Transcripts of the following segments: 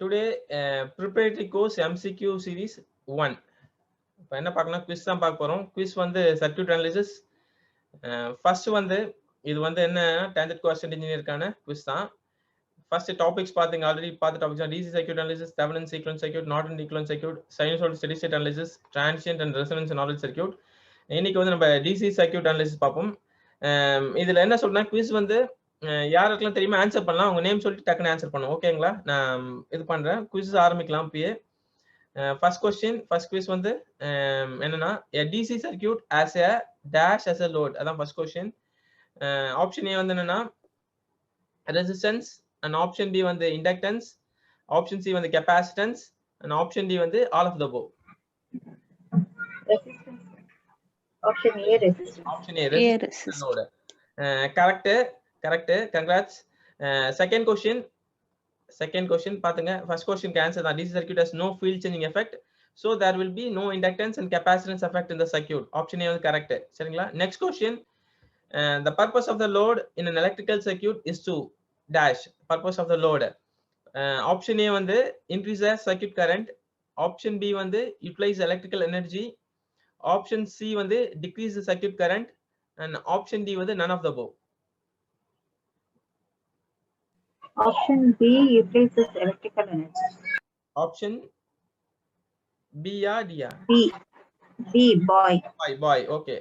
Today preparatory course MCQ series 1. இப்போ என்ன பார்க்கணும், குவிஸ் தான் பார்க்க போறோம். குவிஸ் வந்து சர்க்யூட் அனாலிசிஸ். ஃபர்ஸ்ட் வந்து இது வந்து என்ன டேஞ்சன்ட் கோஎஃபிஷியன்ட் இன்ஜினியருக்கான குவிஸ் தான். ஃபர்ஸ்ட் டாபிக்ஸ் பாத்தீங்க, ஆல்ரெடி பார்த்த topics DC circuit analysis, Thevenin சீக்வென்ஸ் circuit, Norton equivalent circuit, sinusoidal steady state analysis, transient and resonance knowledge circuit. இன்னைக்கு வந்து நம்ம டிசி சர்க்யூட் அனாலிசிஸ் பார்ப்போம். இதுல என்ன சொல்றேன், குவிஸ் வந்து யாருக்கெல்லாம் தெரியுமா ஆன்சர் பண்ணலாம், உங்க நேம் சொல்லிட்டு டக்குன்னு ஆன்சர் பண்ணும். ஓகேங்களா? நான் இது பண்றேன், குவிஸ் ஆரம்பிக்கலாம். இப்பயே ஃபர்ஸ்ட் கொஸ்டின், ஃபர்ஸ்ட் குவிஸ் வந்து என்னன்னா DC circuit as a dash as a load. அதான் ஃபர்ஸ்ட் கொஸ்டின். ஆப்ஷன் ஏ வந்து என்னன்னா ரெசிஸ்டன்ஸ், அண்ட் ஆப்ஷன் பி வந்து இண்டக்டன்ஸ், ஆப்ஷன் சி வந்து கெபாசிட்டன்ஸ், அண்ட் ஆப்ஷன் டி வந்து all of the above. Option A resistance. Option A resistance load. Correct. Congrats. Second question பாத்துங்க. First question answer தான். DC circuit has no field changing effect, so there will be no inductance and capacitance effect in the circuit. Option A வந்து correct. சரிங்களா? Next question, the purpose of the load in an electrical circuit is to dash. Purpose of the load. Option A வந்து increase the circuit current, option B வந்து utilize electrical energy, option C வந்து decrease the circuit current, and option D வந்து none of the above. Option B utilizes electrical energy. Option B या D या? B boy. Boy. Okay.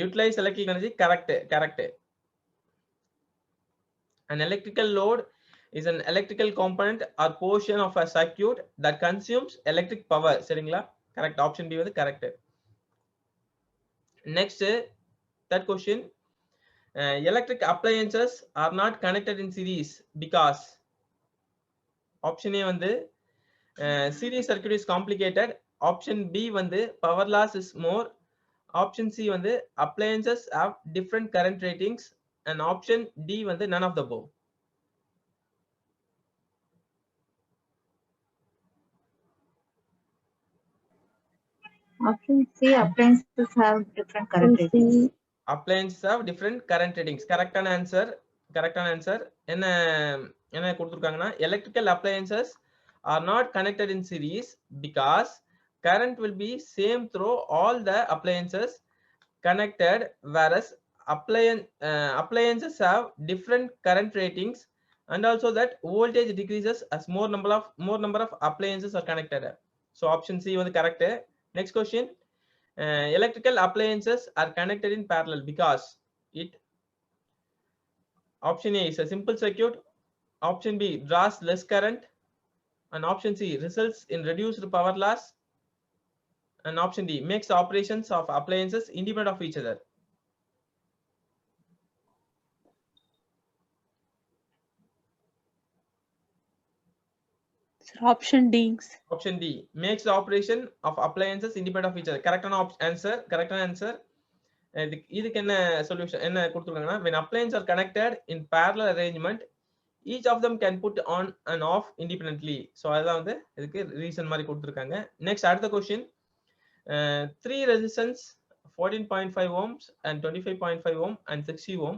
Utilize electrical energy. Correct. An electrical load is an electrical component or portion of a circuit that consumes electric power. சரிங்களா? Correct. Option B வந்து correct. Next, third question. Electric appliances are not connected in series because option A வந்து series circuit is complicated, option B வந்து power loss is more, option C வந்து appliances have different current ratings, and option D வந்து none of the above. Option C, appliances have different current ratings. Appliances have different current ratings. Correct answer. என்ன கொடுத்திருக்காங்கன்னா electrical appliances are not connected in series because current will be same through all the appliances connected, whereas appliances have different current ratings, and also that voltage decreases as more number of appliances are connected. So option C was correct. Next question, electrical appliances are connected in parallel because it, option A is a simple circuit, option B draws less current, and option C results in reduced power loss, and option D makes the operations of appliances independent of each other. Option D. Option D makes the operation of appliances independent of each other. Correct answer. இதுக்கு என்ன solution என்ன கொடுத்திருக்காங்கன்னா, when appliances are connected in parallel arrangement, each of them can put on and off independently. So அதான் வந்து இதுக்கு reason மாதிரி கொடுத்திருக்காங்க. Next அடுத்த question, 3 resistance 14.5 ohms and 25.5 ohm and 60 ohm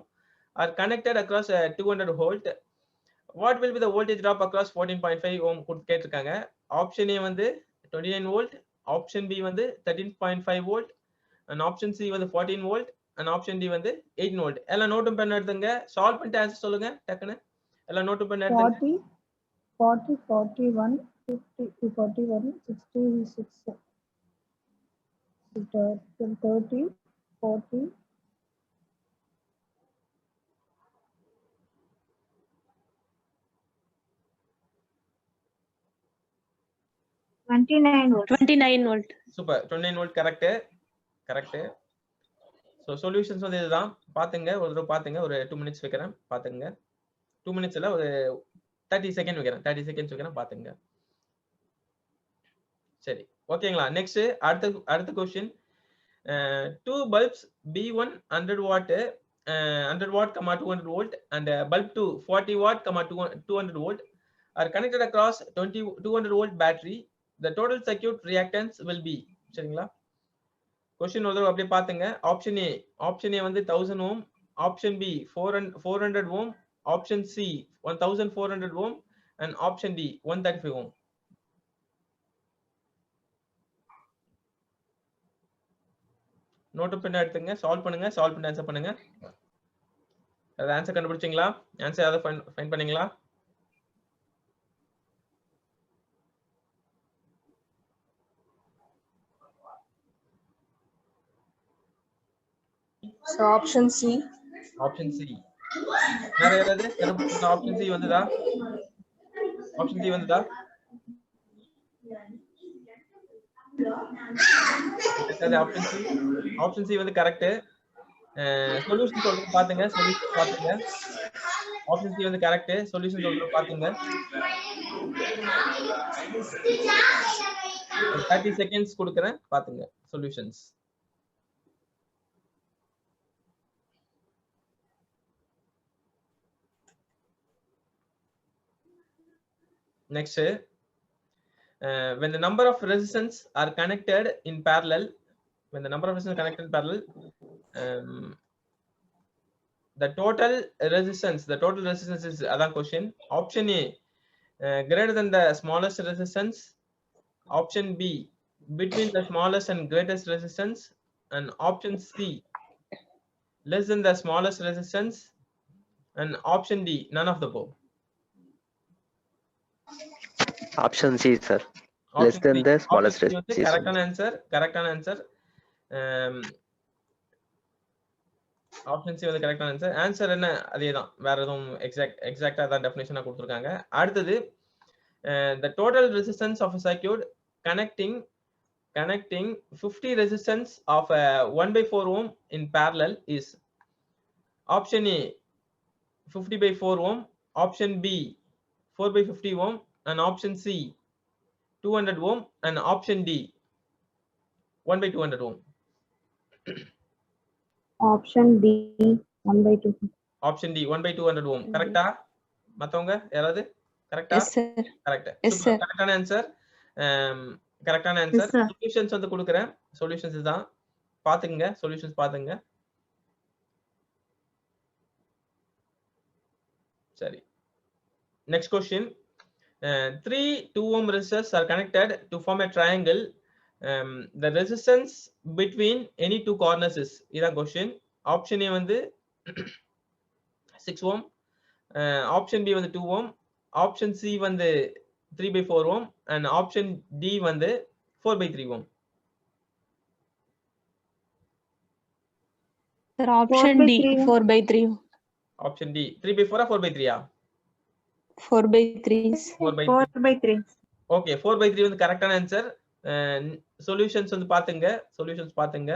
are connected across 200 volt. What will be the voltage drop across 14.5 ohm கேட்டிருக்காங்க. Option A வந்து 29 volt, option B வந்து 13.5 volt, and option C வந்து 14 volt, and option D வந்து 18 volt. எல்லாம் note பண்ணி எடுத்துங்க, solve பண்ணிட்டு answer சொல்லுங்க டக்குன்னு. எல்லாம் நோட் பண்ணி எடுத்துங்க. 40 41 50 41 66 30 40 29 volts. 29 volt. Super, 29 volt correct. So solutions வந்து இதுதான். பாத்துங்க, ஒரு தடவை பாத்துங்க, ஒரு 2 minutes வைக்கிறேன் பாத்துங்க. 2 minutes இல்ல, ஒரு 30 செகண்ட் வைக்கிறேன், 30 seconds வைக்கிறேன் பாத்துங்க. சரி, ஓகேங்களா? நெக்ஸ்ட் அடுத்த question, 2 bulbs B1 100 watt 200 volt and bulb 2 40 watt 200 volt are connected across 200 volt battery. The total circuit reactance will be. சரிங்களா? क्वेश्चन ஒரு தடவை அப்படியே பாத்துங்க. ஆப்ஷன் A வந்து 1000 ohm, option B 400 ohm, option C 1400 ohm, and option D 135 ohm. Note பண்ணி எடுத்துங்க, solve பண்ணுங்க, solve பண்ணி ஆன்சர் பண்ணுங்க. அது ஆன்சர் கண்டுபிடிச்சீங்களா? ஆன்சர் அத ஃபைண்ட் பண்ணீங்களா? So option C. Option C. வேற யாராவது கண்டுபிடிச்சீங்களா? ஆப்ஷன் சி வந்ததா? ஆப்ஷன் சி வந்ததா? Option C. ஆப்ஷன் சி வந்து கரெக்ட். சொல்யூஷன் சொல்றது பாத்துங்க, சொல்யூஷன் பாத்துங்க. ஆப்ஷன் சி வந்து கரெக்ட். சொல்யூஷன் சொல்றது பாத்துங்க. 30 செகண்ட்ஸ் கொடுக்கிறேன், பாத்துங்க solutions. Next, when the number of resistance are connected in parallel, when the number of resistance connected in parallel, the total resistance is other question. Option A, greater than the smallest resistance. Option B, between the smallest and greatest resistance. And option C, less than the smallest resistance. And option D, none of the above. Option C, sir. Option Less than C. the smallest Option C வந்து resistance. correct answer. Correct answer. Option C வந்து கரெக்டான answer. Answer என்ன? அதேதான், வேற எதுவும் எக்ஸாக்ட்டா தான் டெஃபினிஷனா கொடுத்திருக்காங்க. அடுத்தது, the total resistance of a circuit connecting 50 resistance of 1/4 ohm in parallel is option A 50/4 ohm, option B 4/50 ohm, and option C 200 ohm, and option D 1/200 ohm. Option D 1/200. Option D 1/200 ohm. கரெக்ட்டா? மத்தவங்க யாராவது கரெக்ட்டா? Yes, sir. Correct. Yes, sir. கரெக்டான answer. கரெக்டான answer. Yes, sir. Solutions வந்து கொடுக்கிறேன். Solutions தான் பாத்துங்க, சொல்யூஷன்ஸ் பாத்துங்க. சரி. Next question. 3 2 ohm resistors are connected to form a triangle. The resistance between any two corners is, இதான் question. Option A வந்து 6 ohm, option B வந்து 2 ohm, option C வந்து 3/4 ohm, and option D வந்து 4/3 ohm. Sir, option D 4/3. Option D 3/4 or 4/3 ஆ? 4/3. 4/3. 4/3. Okay, 4/3 வந்து கரெக்டான answer. Solutions வந்து பாத்துங்க, சொல்யூஷன்ஸ் பாத்துங்க.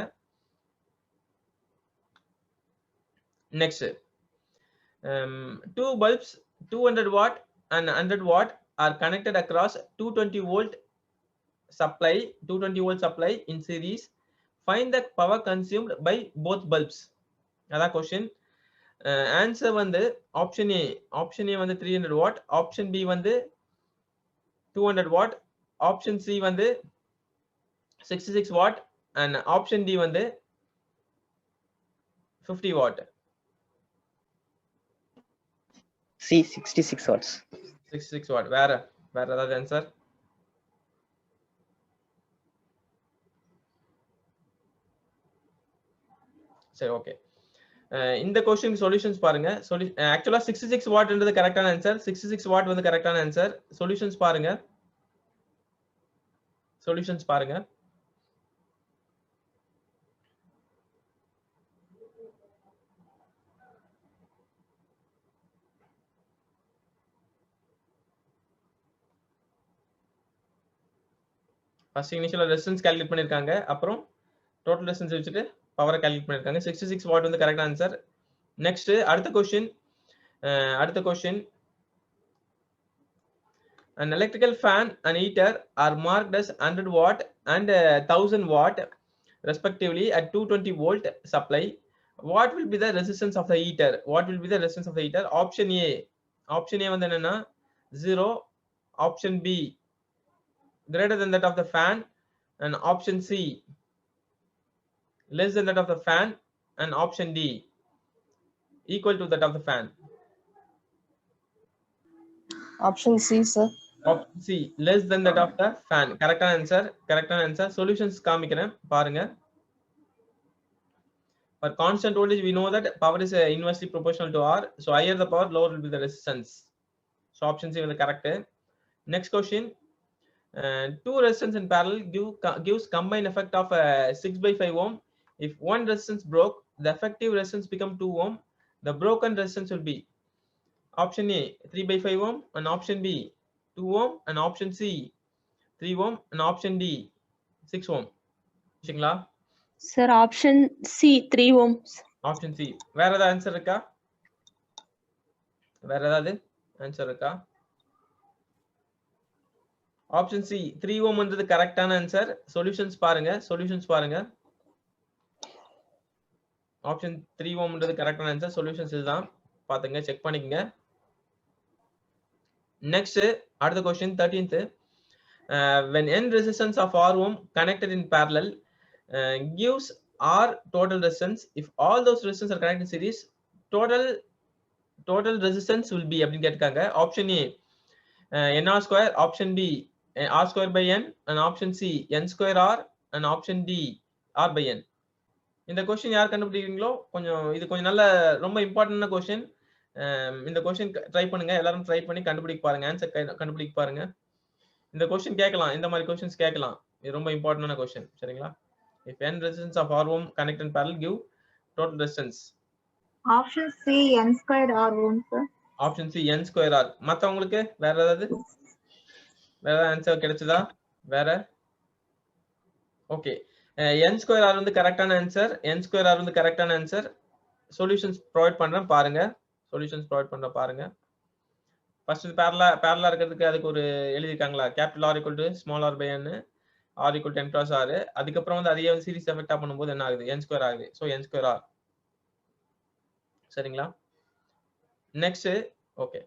Next, 2 bulbs 200 watt and 100 watt are connected across 220 volt supply in series. Find the power consumed by both bulbs. அதான் question. Answer வந்து option A வந்து 300 watt, option B வந்து 200 watt, ஆப்ஷன் சி வந்து 66 watt, and option D வந்து 50 watt. C 66 watts. 66 watt. வேற ஏதாவது answer? சரி, okay. இந்த क्वेश्चन சொல்யூஷன்ஸ் பாருங்க. ஆக்சுவலா 66 வாட்ன்றது கரெக்டான ஆன்சர். 66 வாட் வந்து கரெக்டான ஆன்சர். சொல்யூஷன்ஸ் பாருங்க. ஃபர்ஸ்ட் இனிஷியல் ரெசிஸ்டன்ஸ் கால்குலேட் பண்ணிருக்காங்க, அப்புறம் டோட்டல் ரெசிஸ்டன்ஸ் வச்சுட்டு பவரை கால்குலேட் பண்ணிருக்காங்க. 66 வாட் வந்து கரெக்ட் ஆன்சர். நெக்ஸ்ட் அடுத்த question. An electrical fan and heater are marked as 100 watt and 1000 watt respectively at 220 volt supply. What will be the resistance of the heater? Option A வந்து என்னன்னா 0, option B greater than that of the fan, and option C less than that of the fan, and option D equal to that of the fan. Option C, sir. Option C, less than that of the fan. Correct answer. Correct answer. Solutions காமிக்கிறேன் பாருங்க. For constant voltage, we know that power is inversely proportional to R. So higher the power, lower will be the resistance. So option C is the correct. Next question. Two resistance in parallel gives combined effect of 6/5 ohm. If one resistance broke, the effective resistance become 2 ohm. The broken resistance will be option A 3/5 ohm, and option B 2 ohm, and option C 3 ohm, and option D 6 ohm. சரிங்களா? Sir, option C, 3 ohms. Option C. வேற ஏதாவது answer இருக்கா? வேற ஏதாவது answer இருக்கா? Option C 3 ohm ன்றது கரெக்டான answer. Solutions பாருங்க. ஆப்ஷன் 3 ohm ன்றது கரெக்டான ஆன்சர். சொல்யூஷன்ஸ் இதுதான். பாத்துங்க, செக் பண்ணிக்கங்க. நெக்ஸ்ட் அடுத்த question 13th. When n resistance of R ohm connected in parallel gives R total resistance, if all those resistance are connected in series, total resistance will be அப்படின்னு கேட்காங்க. Option A nr square, option B r square by n, and option C n square r, and option D r by n. இந்த question யார் கண்டுபிடிக்கிறீங்களோ இது கொஞ்சம் நல்ல ரொம்ப இம்பார்ட்டன்டான question. இந்த क्वेश्चन ட்ரை பண்ணுங்க, எல்லாரும் ட்ரை பண்ணி கண்டுபிடிக்க பாருங்க, ஆன்சர் கண்டுபிடிக்க பாருங்க. இந்த क्वेश्चन கேட்கலாம், இந்த மாதிரி क्वेश्चंस கேட்கலாம். இது ரொம்ப இம்பார்ட்டன்டான क्वेश्चन. சரிங்களா? if n resistance of R ohm connect in parallel give total resistance. Option C n squared R ohm, sir. Option C n square r. மத்தவங்களுக்கு வேற ஏதாவது ஆன்சர் கிடைச்சதா? வேற? ஓகே. n square r வந்து கரெக்டான ஆன்சர். n square r வந்து கரெக்டான answer. Solutions provide பண்றேன் பாருங்க. ஃபர்ஸ்ட் parallel இருக்கிறதுக்கு அதுக்கு ஒரு எழுதிருக்காங்களா? Capital R equal to small r by n, R equal to n cross r. அதுக்கப்புறம் வந்து அதையே சீரிஸ் எஃபெக்ட்டா பண்ணும்போது என்ன ஆகுது? n square ஆகுது. So n square r. சரிங்களா? Next okay.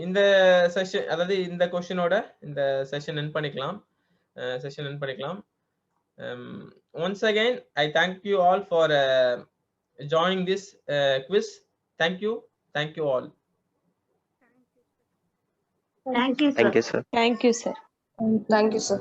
இந்த செஷன், அதாவது இந்த क्वेश्चनோட இந்த செஷன் எண்ட் பண்ணிக்கலாம். Once again I thank you all for joining this quiz. Thank you all. Thank you, sir. Thank you, sir. Thank you, sir. Thank you. Thank you, sir.